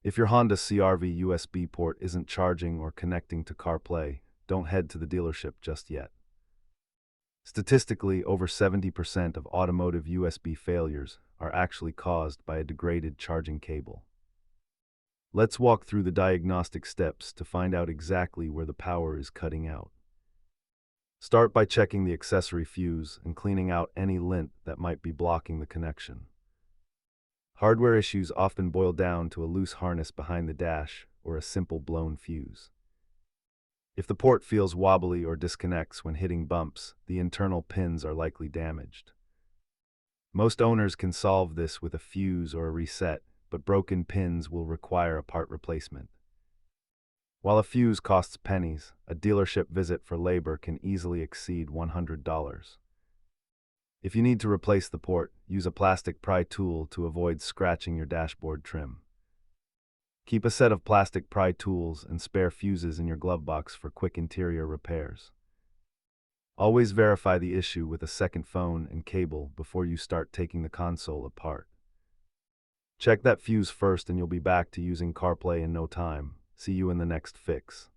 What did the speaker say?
If your Honda CR-V USB port isn't charging or connecting to CarPlay, don't head to the dealership just yet. Statistically, over 70% of automotive USB failures are actually caused by a degraded charging cable. Let's walk through the diagnostic steps to find out exactly where the power is cutting out. Start by checking the accessory fuse and cleaning out any lint that might be blocking the connection. Hardware issues often boil down to a loose harness behind the dash or a simple blown fuse. If the port feels wobbly or disconnects when hitting bumps, the internal pins are likely damaged. Most owners can solve this with a fuse or a reset, but broken pins will require a part replacement. While a fuse costs pennies, a dealership visit for labor can easily exceed $100. If you need to replace the port, use a plastic pry tool to avoid scratching your dashboard trim. Keep a set of plastic pry tools and spare fuses in your glove box for quick interior repairs. Always verify the issue with a second phone and cable before you start taking the console apart. Check that fuse first and you'll be back to using CarPlay in no time. See you in the next fix.